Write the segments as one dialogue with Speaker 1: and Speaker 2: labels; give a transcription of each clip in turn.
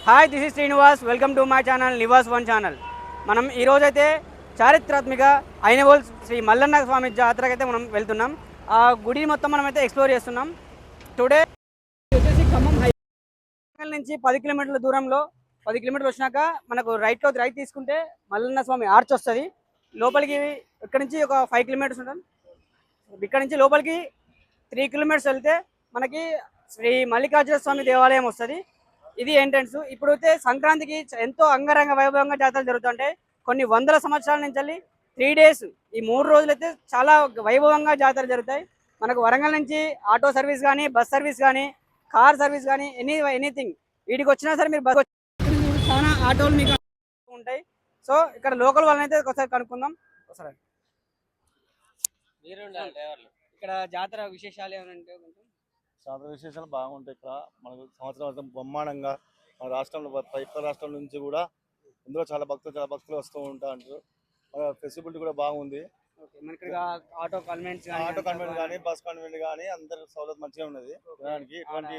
Speaker 1: Hi, this is Srinivas. Welcome to my channel Nivas one channel. మనం ఈరోజైతే చారిత్రాత్మక ఐనవోల్ శ్రీ మల్లన్న స్వామి జాతరకి అయితే మనం వెళ్తున్నాం. ఆ గుడి మొత్తం మనం అయితే ఎక్స్ప్లోర్ చేస్తున్నాం. టుడే వచ్చేసి ఖమ్మం హైవే నుంచి 10 కిలోమీటర్ల దూరంలో 10 కిలోమీటర్లు వచ్చినాక మనకు రైట్ తీసుకుంటే మల్లన్న స్వామి ఆర్చ్ వస్తుంది. లోపలికి ఇక్కడ నుంచి ఒక 5 కిలోమీటర్స్ ఉంటుంది. ఇక్కడ నుంచి లోపలికి 3 కిలోమీటర్స్ వెళ్తే మనకి శ్రీ మల్లికార్జున స్వామి దేవాలయం వస్తుంది. ఇది ఎంట్రన్స్. ఇప్పుడైతే సంక్రాంతికి ఎంతో అంగరంగ వైభవంగా జాతరలు జరుగుతుంటాయి. కొన్ని వందల సంవత్సరాల నుంచి 3 days, ఈ 3 రోజులైతే చాలా వైభవంగా జాతరలు జరుగుతాయి. మనకు వరంగల్ నుంచి ఆటో సర్వీస్ కానీ, బస్ సర్వీస్ కానీ, కార్ సర్వీస్ కానీ, ఎనీథింగ్ వీటికి వచ్చినా సరే మీరు బస్ చాలా ఆటోలు మీకు ఉంటాయి. సో ఇక్కడ లోకల్ వాళ్ళని అయితే ఒకసారి కనుక్కుందాం. ఒకసారి ఇక్కడ జాతర విశేషాలు ఏమంటే
Speaker 2: చాలా విశేషాలు బాగుంటాయి. ఇక్కడ మనకు సంవత్సరం బ్రహ్మాండంగా మన రాష్ట్రంలో ఇతర రాష్ట్రాల నుంచి కూడా ఇందులో చాలా భక్తులు వస్తూ ఉంటారు. ఫెసిలిటీ కూడా బాగుంది.
Speaker 1: ఆటో కన్వెంట్
Speaker 2: కానీ బస్ కన్వెంట్ కానీ అందరి సౌలభ్యం మంచిగా ఉన్నది. దానికి ఎటువంటి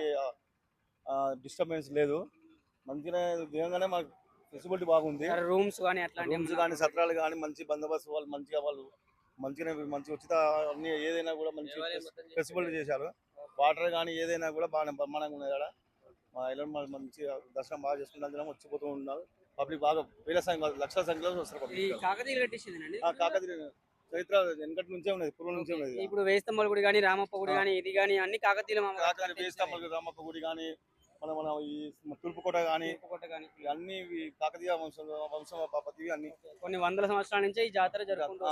Speaker 2: డిస్టర్బెన్స్ లేదు. మంచిగా దిగంగానే మనకు ఫెసిలిటీ బాగుంది.
Speaker 1: రూమ్స్
Speaker 2: కానీ సత్రాలు కానీ మంచి బందోబస్తు వాళ్ళు మంచి ఉచిత అన్ని ఏదైనా కూడా మంచి ఫెసిలిటీ చేశారు. వాటర్ కానీ ఏదైనా కూడా బాగా బ్రహ్మాండంగా ఉన్నది. ఇక్కడ మా ఇళ్ళ మంచి దర్శనం బాగా చేసుకుంటాం, వచ్చిపోతూ ఉన్నారు. పబ్లిక్ బాగా లక్షల సంఖ్యలో వస్తారు. కాకతీయ చరిత్ర వెనకటి నుంచే ఉన్నది, పూర్వం నుంచే ఉన్నది.
Speaker 1: ఇప్పుడు వేస్తంభల గుడి కానీ, రామప్ప గుడి కానీ, ఇది కానీ అన్ని కాకతీయ
Speaker 2: వేస్తంభల రామప్ప గుడి కానీ, మన ఈ తూర్పుకోట కానీ అన్ని కాకతీయ వంశం పద్ధతి అన్ని
Speaker 1: కొన్ని వందల సంవత్సరాల నుంచి ఈ జాతర జరుగుతుంది.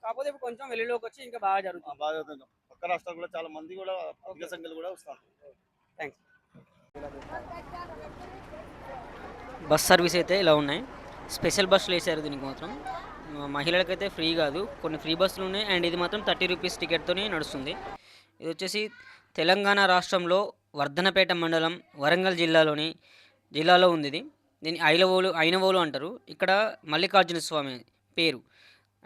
Speaker 1: కాకపోతే ఇప్పుడు కొంచెం వెలుగులోకి వచ్చి ఇంకా బాగా జరుగుతుంది.
Speaker 2: పక్క రాష్ట్రాలు కూడా చాలా మంది కూడా అధిక సంఖ్యలో కూడా వస్తారు.
Speaker 1: థ్యాంక్స్.
Speaker 3: బస్ సర్వీస్ అయితే ఇలా ఉన్నాయి. స్పెషల్ బస్సులు వేసారు. దీనికి మాత్రం మహిళలకైతే ఫ్రీ కాదు, కొన్ని ఫ్రీ బస్సులు ఉన్నాయి. అండ్ ఇది మాత్రం 30 రూపీస్ టికెట్తో నడుస్తుంది. ఇది వచ్చేసి తెలంగాణ రాష్ట్రంలో వర్ధనపేట మండలం, వరంగల్ జిల్లాలో ఉంది. దీన్ని ఐనవోలు అంటారు. ఇక్కడ మల్లికార్జున స్వామి పేరు,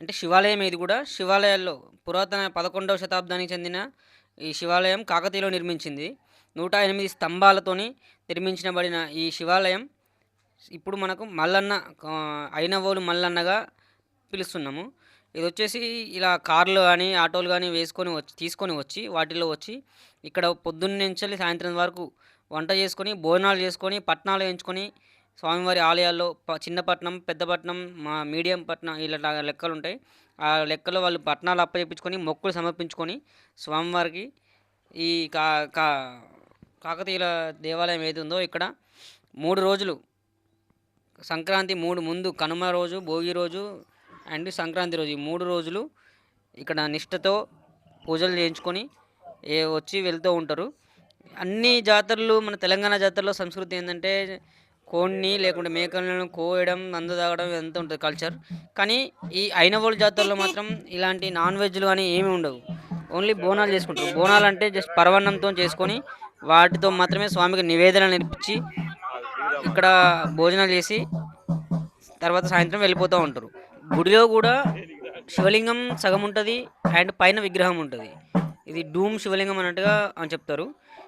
Speaker 3: అంటే శివాలయం. ఇది కూడా శివాలయాల్లో పురాతన 11వ శతాబ్దానికి చెందిన ఈ శివాలయం కాకతీయలో నిర్మించింది. 108 స్తంభాలతోని నిర్మించబడిన ఈ శివాలయం ఇప్పుడు మనకు ఐనవోలు మల్లన్నగా పిలుస్తున్నాము. ఇది వచ్చేసి ఇలా కార్లు కానీ ఆటోలు కానీ తీసుకొని వచ్చి వాటిలో వచ్చి ఇక్కడ పొద్దున్న నుంచి సాయంత్రం వరకు వంట చేసుకొని, భోజనాలు చేసుకొని, పట్నాలు వేయించుకొని స్వామివారి ఆలయాల్లో చిన్నపట్నం, పెద్దపట్నం, మీడియం పట్నం ఇలా లెక్కలు ఉంటాయి. ఆ లెక్కలో వాళ్ళు పట్నాలు అప్పచెప్పించుకొని మొక్కులు సమర్పించుకొని స్వామివారికి ఈ కాకతీయుల దేవాలయం ఏది ఉందో ఇక్కడ 3 రోజులు, సంక్రాంతి ముందు కనుమ రోజు, భోగి రోజు అండ్ సంక్రాంతి రోజు, ఈ 3 రోజులు ఇక్కడ నిష్ఠతో పూజలు చేయించుకొని వచ్చి వెళ్తూ ఉంటారు. అన్ని జాతరలు, మన తెలంగాణ జాతరలో సంస్కృతి ఏంటంటే కోడిని లేకుంటే మేకలను కోయడం, మందు తాగడం ఎంత ఉంటుంది కల్చర్. కానీ ఈ ఐనవోలు జాతరలో మాత్రం ఇలాంటి నాన్ వెజ్లు కానీ ఏమీ ఉండవు. ఓన్లీ బోనాలు చేసుకుంటారు. బోనాలు అంటే జస్ట్ పరవన్నంతో చేసుకొని వాటితో మాత్రమే స్వామికి నివేదన నిర్పించి ఇక్కడ భోజనాలు చేసి తర్వాత సాయంత్రం వెళ్ళిపోతూ ఉంటారు. గుడిలో కూడా శివలింగం సగం ఉంటుంది అండ్ పైన విగ్రహం ఉంటుంది. ఇది డూమ్ శివలింగం అన్నట్టుగా అని చెప్తారు.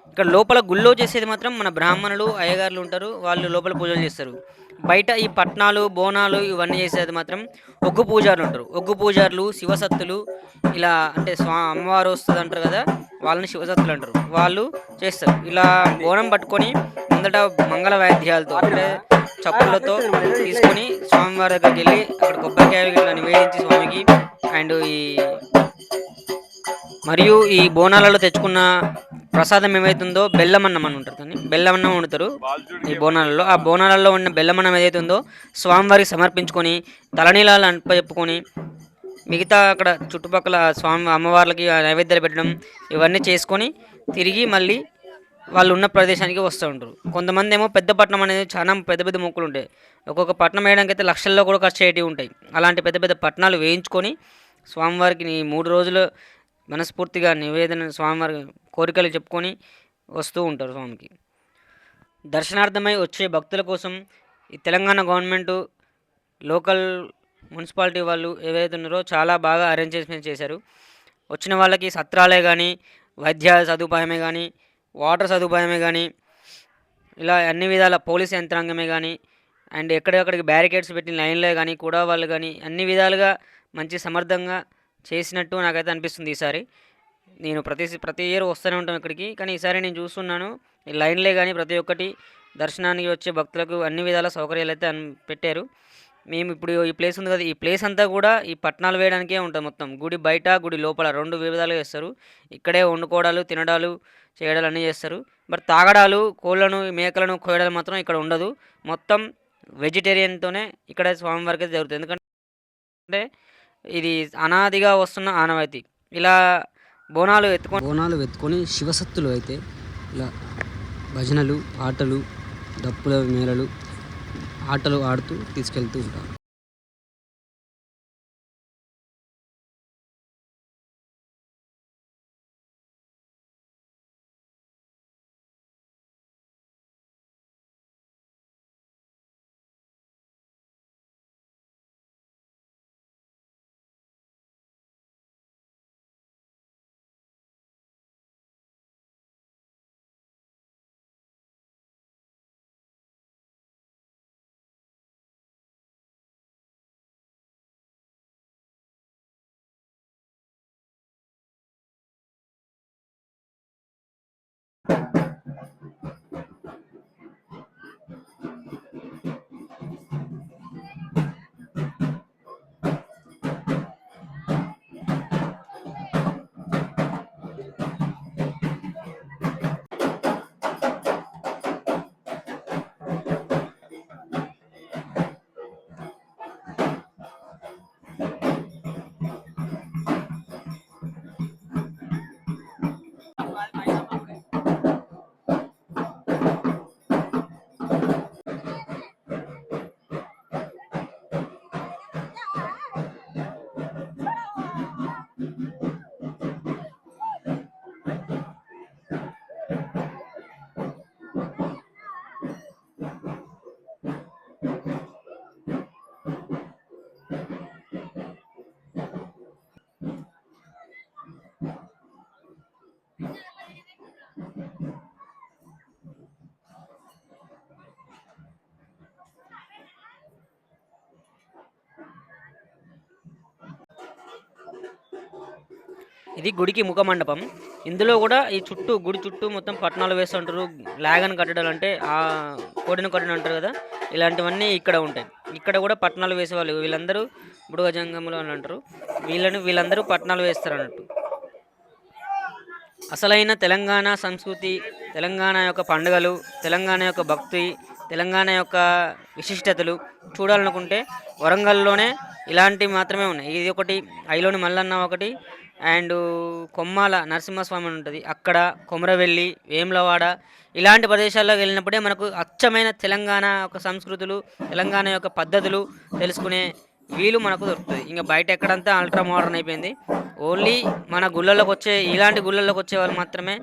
Speaker 3: ఇక్కడ లోపల గుళ్ళో చేసేది మాత్రం మన బ్రాహ్మణులు, అయ్యగారులు ఉంటారు, వాళ్ళు లోపల పూజలు చేస్తారు. బయట ఈ పట్నాలు, బోనాలు ఇవన్నీ చేసేది మాత్రం ఒగ్గు పూజారులు ఉంటారు. ఒగ్గు పూజారులు, శివసత్తులు, ఇలా అంటే అమ్మవారు వస్తుంది అంటారు కదా, వాళ్ళని శివసత్తులు అంటారు. వాళ్ళు చేస్తారు. ఇలా బోనం పట్టుకొని ముందట మంగళ వాయిద్యాలతో అంటే చప్పులతో తీసుకొని స్వామివారి దగ్గరికి వెళ్ళి అక్కడ కొబ్బరికాయలు ఇలా నివేదించి స్వామికి అండ్ మరియు ఈ బోనాలలో తెచ్చుకున్న ప్రసాదం ఏమైతుందో బెల్లమన్నం అని ఉంటుంది. కానీ బెల్లమన్నం వండుతారు ఈ బోనాలలో. ఆ బోనాలలో ఉన్న బెల్లమన్నం ఏదైతే ఉందో స్వామివారికి సమర్పించుకొని తలనీలాలు చెప్పుకొని మిగతా అక్కడ చుట్టుపక్కల అమ్మవార్లకి నైవేద్యాలు పెట్టడం ఇవన్నీ చేసుకొని తిరిగి మళ్ళీ వాళ్ళు ఉన్న ప్రదేశానికి వస్తూ ఉంటారు. కొంతమంది ఏమో పెద్ద పట్నం అనేది చాలా పెద్ద మొక్కులు ఉంటాయి. ఒక్కొక్క పట్నం వేయడానికి అయితే లక్షల్లో కూడా ఖర్చు అయ్యేవి ఉంటాయి. అలాంటి పెద్ద పట్నాలు వేయించుకొని స్వామివారికి 3 రోజులు మనస్ఫూర్తిగా నివేదన స్వామివారి కోరికలు చెప్పుకొని వస్తూ ఉంటారు. స్వామికి దర్శనార్థమై వచ్చే భక్తుల కోసం ఈ తెలంగాణ గవర్నమెంటు, లోకల్ మున్సిపాలిటీ వాళ్ళు ఏవైతే ఉన్నారో చాలా బాగా అరేంజ్మెంట్ చేశారు. వచ్చిన వాళ్ళకి సత్రాలే కానీ, వైద్య సదుపాయమే కానీ, వాటర్ సదుపాయమే కానీ, ఇలా అన్ని విధాల పోలీస్ యంత్రాంగమే కానీ అండ్ ఎక్కడికక్కడికి బ్యారికేడ్స్ పెట్టిన లైన్లే కానీ కూడా వాళ్ళు కానీ అన్ని విధాలుగా మంచి సమర్థంగా చేసినట్టు నాకైతే అనిపిస్తుంది ఈసారి. నేను ప్రతి ఇయర్ వస్తూనే ఉంటాం ఇక్కడికి. కానీ ఈసారి నేను చూస్తున్నాను ఈ లైన్లే కానీ ప్రతి ఒక్కటి దర్శనానికి వచ్చే భక్తులకు అన్ని విధాల సౌకర్యాలైతే పెట్టారు. మేము ఇప్పుడు ఈ ప్లేస్ ఉంది కదా! ఈ ప్లేస్ అంతా కూడా ఈ పట్నాలు వేయడానికే ఉంటది మొత్తం. గుడి బయట, గుడి లోపల 2 విధాలుగా చేస్తారు. ఇక్కడే వండుకోవడాలు, తినడాలు, చేయడాలు అన్నీ చేస్తారు. బట్ తాగడాలు, కోళ్ళను, మేకలను కోయడాలు మాత్రం ఇక్కడ ఉండదు. మొత్తం వెజిటేరియన్‌తోనే ఇక్కడ స్వామివారికైతే జరుగుతుంది. ఎందుకంటే ఇది అనాదిగా వస్తున్న ఆనవాయితీ. ఇలా బోనాలు ఎత్తుకొని శివసత్తులు అయితే ఇలా భజనలు, పాటలు, డప్పుల మేళలు, ఆటలు ఆడుతూ తీసుకెళ్తూ ఉంటారు. ఇది గుడికి ముఖ మండపం. ఇందులో కూడా ఈ గుడి చుట్టూ మొత్తం పట్నాలు వేస్తుంటారు. లాగన్ కట్టడాలు అంటే ఆ కోడిని కట్టడం అంటారు కదా, ఇలాంటివన్నీ ఇక్కడ ఉంటాయి. ఇక్కడ కూడా పట్నాలు వేసేవాళ్ళు వీళ్ళందరూ బుడగ జంగములు అని అంటారు. వీళ్ళందరూ పట్నాలు వేస్తారు అన్నట్టు. అసలైన తెలంగాణ సంస్కృతి, తెలంగాణ యొక్క పండుగలు, తెలంగాణ యొక్క భక్తి, తెలంగాణ యొక్క విశిష్టతలు చూడాలనుకుంటే వరంగల్లోనే ఇలాంటివి మాత్రమే ఉన్నాయి. ఇది ఒకటి, ఐలోని మల్లన్న ఒకటి, అండ్ కొమ్మాల నరసింహస్వామి అని ఉంటుంది అక్కడ, కొమరవెల్లి, వేములవాడ, ఇలాంటి ప్రదేశాల్లోకి వెళ్ళినప్పుడే మనకు అచ్చమైన తెలంగాణ యొక్క సంస్కృతులు, తెలంగాణ యొక్క పద్ధతులు తెలుసుకునే వీలు మనకు దొరుకుతుంది. ఇంకా బయట ఎక్కడంతా అల్ట్రా మోడర్న్ అయిపోయింది. ఓన్లీ మన ఇలాంటి గుళ్ళల్లోకి వచ్చే వాళ్ళు మాత్రమే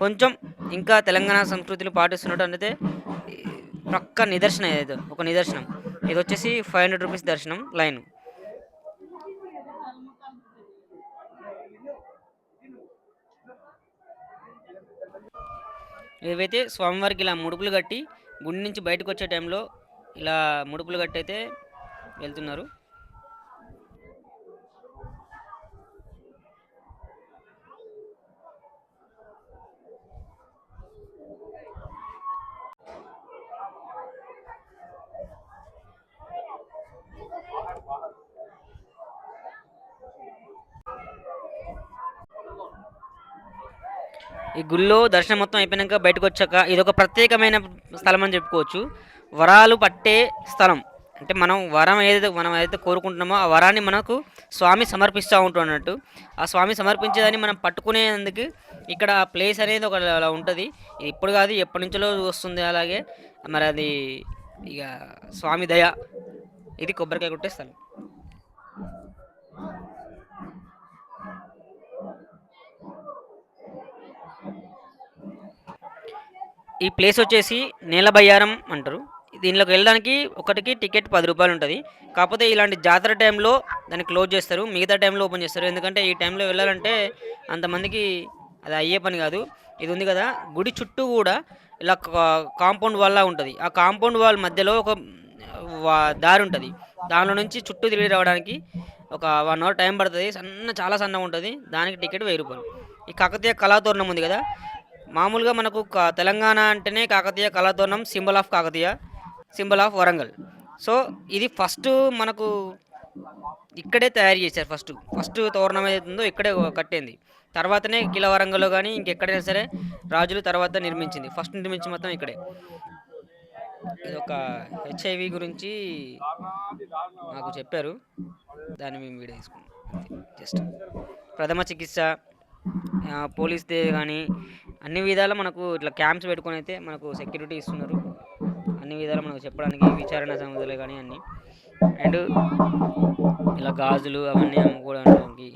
Speaker 3: కొంచెం ఇంకా తెలంగాణ సంస్కృతులు పాటిస్తున్నట్టు అంటే పక్క నిదర్శనం. ఇది ఒక నిదర్శనం. ఇది వచ్చేసి 500 రూపీస్ దర్శనం లైన్. ఏవైతే స్వామివారికి ఇలా ముడుపులు కట్టి గుడి నుంచి బయటకు వచ్చే టైంలో ఇలా ముడుపులు కట్టి అయితే వెళ్తున్నారు. ఈ గుళ్ళో దర్శనం మొత్తం అయిపోయాక బయటకు వచ్చాక ఇదొక ప్రత్యేకమైన స్థలం అని చెప్పుకోవచ్చు. వరాలు పట్టే స్థలం. అంటే మనం ఏదైతే కోరుకుంటున్నామో ఆ వరాన్ని మనకు స్వామి సమర్పిస్తూ ఉంటాడు అన్నట్టు. ఆ స్వామి సమర్పించేదాన్ని మనం పట్టుకునేందుకు ఇక్కడ ప్లేస్ అనేది ఒక అలా ఉంటుంది. ఇప్పుడు కాదు, ఎప్పటి నుంచో వస్తుంది అలాగే. మరి అది ఇక స్వామి దయ. ఇది కొబ్బరికాయ కొట్టే స్థలం. ఈ ప్లేస్ వచ్చేసి నేలబయ్యారం అంటారు. దీనిలోకి వెళ్ళడానికి ఒకటికి టికెట్ 10 రూపాయలు ఉంటుంది. కాకపోతే ఇలాంటి జాతర టైంలో దాన్ని క్లోజ్ చేస్తారు, మిగతా టైంలో ఓపెన్ చేస్తారు. ఎందుకంటే ఈ టైంలో వెళ్ళాలంటే అంతమందికి అది అయ్యే పని కాదు. ఇది ఉంది కదా, గుడి చుట్టూ కూడా ఇలా కాంపౌండ్ వాల్ ఉంటుంది. ఆ కాంపౌండ్ వాల్ మధ్యలో ఒక దారి ఉంటుంది. దానిలో నుంచి చుట్టూ తిరిగి రావడానికి ఒక 1 అవర్ టైం పడుతుంది. చాలా సన్నగా ఉంటుంది. దానికి టికెట్ 1000 రూపాయలు. ఈ కాకతీయ కళాతోరణం ఉంది కదా, మామూలుగా మనకు తెలంగాణ అంటేనే Kakatiya Kalathoranam symbol of Kakatiya, symbol of Warangal. So ఇది ఫస్ట్ మనకు ఇక్కడే తయారు చేశారు. ఫస్ట్ తోరణం ఏదైతుందో ఇక్కడే కట్టింది. తర్వాతనే కిల వరంగల్లో కానీ ఇంకెక్కడైనా సరే రాజులు తర్వాత నిర్మించింది. ఫస్ట్ నిర్మించి మొత్తం ఇక్కడే. ఇది ఒక హెచ్ఐవి గురించి నాకు చెప్పారు, దాన్ని మేము వీడియో తీసుకున్నాం. జస్ట్ ప్రథమ చికిత్స, పోలీస్దే కానీ అన్ని విధాలా మనకు ఇట్లా క్యాంప్స్ పెట్టుకొని అయితే మనకు సెక్యూరిటీ ఇస్తున్నారు. అన్ని విధాలు మనకు చెప్పడానికి విచారణ సముదాయాలు కానీ అన్నీ. అండ్ ఇలా గాజులు అవన్నీ అమ్ముకోవడానికి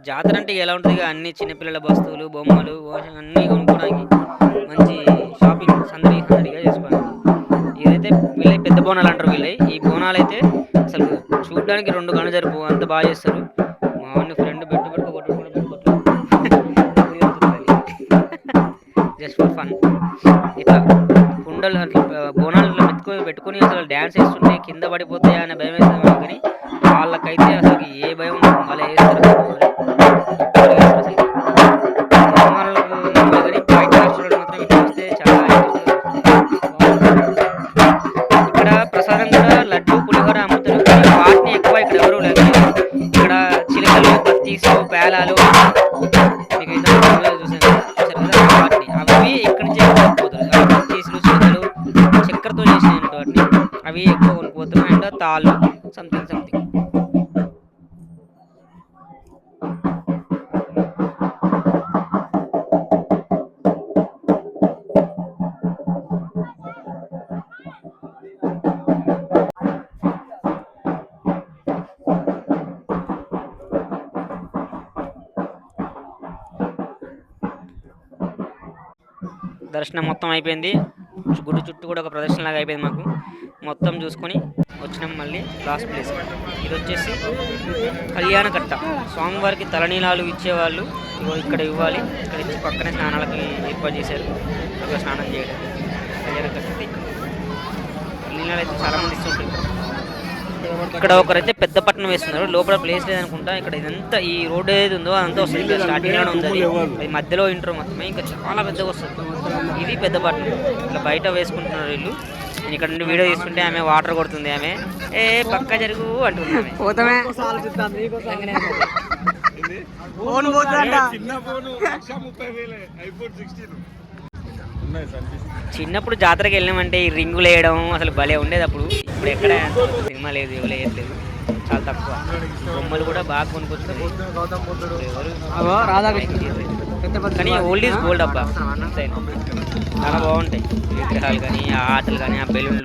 Speaker 3: జాతర అంటే ఎలా ఉంటుంది, అన్ని చిన్నపిల్లల వస్తువులు, బొమ్మలు, అన్నీ కొనుక్కోవడానికి మంచి షాపింగ్ సందడిగా చేసుకోవడానికి. ఇదైతే వీళ్ళే పెద్ద బోనాలు అంటారు. ఈ బోనాలు అయితే అసలు చూడడానికి 2 గంటలు జరుపు అంత బాగా చేస్తారు. మా వాడిని ఫ్రెండ్ జస్ట్ ఫర్ ఫన్ ఇట్లా కుండలు అట్లా బోనాలు పెట్టుకొని అసలు డ్యాన్స్ వేస్తుంటే కింద పడిపోతాయి అనే భయం వేస్తుంది కానీ వాళ్ళకైతే అసలు ఏ భయం మళ్ళీ వేస్తారు. ఇక్కడ ప్రసాదం కూడా లడ్డు, పులిహోర అమ్ముతారు. వాటిని ఎక్కువ ఇక్కడ ఎవరు లేదు. ఇక్కడ చిలుకలు, బత్తీసు, పేలాలు మీకు చూసారు కదా, వాటిని అవి ఇక్కడి నుంచి ఎక్కువ కొనుక్కోతారు. బత్తీసులు, చిలుకలు చక్కెరతో చేసినటువంటి వాటిని అవి ఎక్కువ కొనుక్కోతారు. అండ్ తాళ్ళు సంథింగ్. దర్శనం మొత్తం అయిపోయింది. గుడి చుట్టూ కూడా ఒక ప్రదర్శన లాగా అయిపోయింది. మాకు మొత్తం చూసుకొని వచ్చినాం. మళ్ళీ లాస్ట్ ప్లేస్ ఇది వచ్చేసి కళ్యాణకట్ట. స్వామివారికి తలనీలాలు ఇచ్చేవాళ్ళు ఇక్కడ ఇవ్వాలి. ఇక్కడ ఇచ్చి పక్కనే స్నానాలకి ఏర్పాటు చేశారు. అక్కడ స్నానం చేయడం కళ్యాణకట్ట. తలనీలాలు అయితే చాలామంది ఇస్తుంటారు. ఇక్కడ ఒకరైతే పెద్ద పట్టణం వేస్తున్నారు. లోపల ప్లేస్ లేదనుకుంటా. ఇక్కడ ఇదంతా ఈ రోడ్ ఏది ఉందో అదంతా వస్తుంది. స్టార్టింగ్లోనే ఉంది అది మధ్యలో ఇంట్రో మొత్తమే ఇంకా చాలా పెద్దగా వస్తుంది. ఇది పెద్ద పట్టణం. ఇట్లా బయట వేసుకుంటున్నారు వీళ్ళు. నేను ఇక్కడ నుండి వీడియో తీసుకుంటే ఆమె వాటర్ కొడుతుంది. ఆమె పక్క జరుగు అంటుంది. చిన్నప్పుడు జాతరకి వెళ్ళామంటే ఈ రింగులు వేయడం అసలు భలే ఉండేది. అప్పుడు ఇప్పుడు ఎక్కడ సినిమా లేదు, ఎవరు వేయట్లేదు, చాలా తక్కువ. బొమ్మలు కూడా బాగా కొనుక్కొచ్చుకొని కానీ ఓల్డ్ ఈజ్ గోల్డ్ అబ్బా. చాలా బాగుంటాయి విగ్రహాలు కానీ, ఆ ఆటలు కానీ, ఆ బెలూన్లు.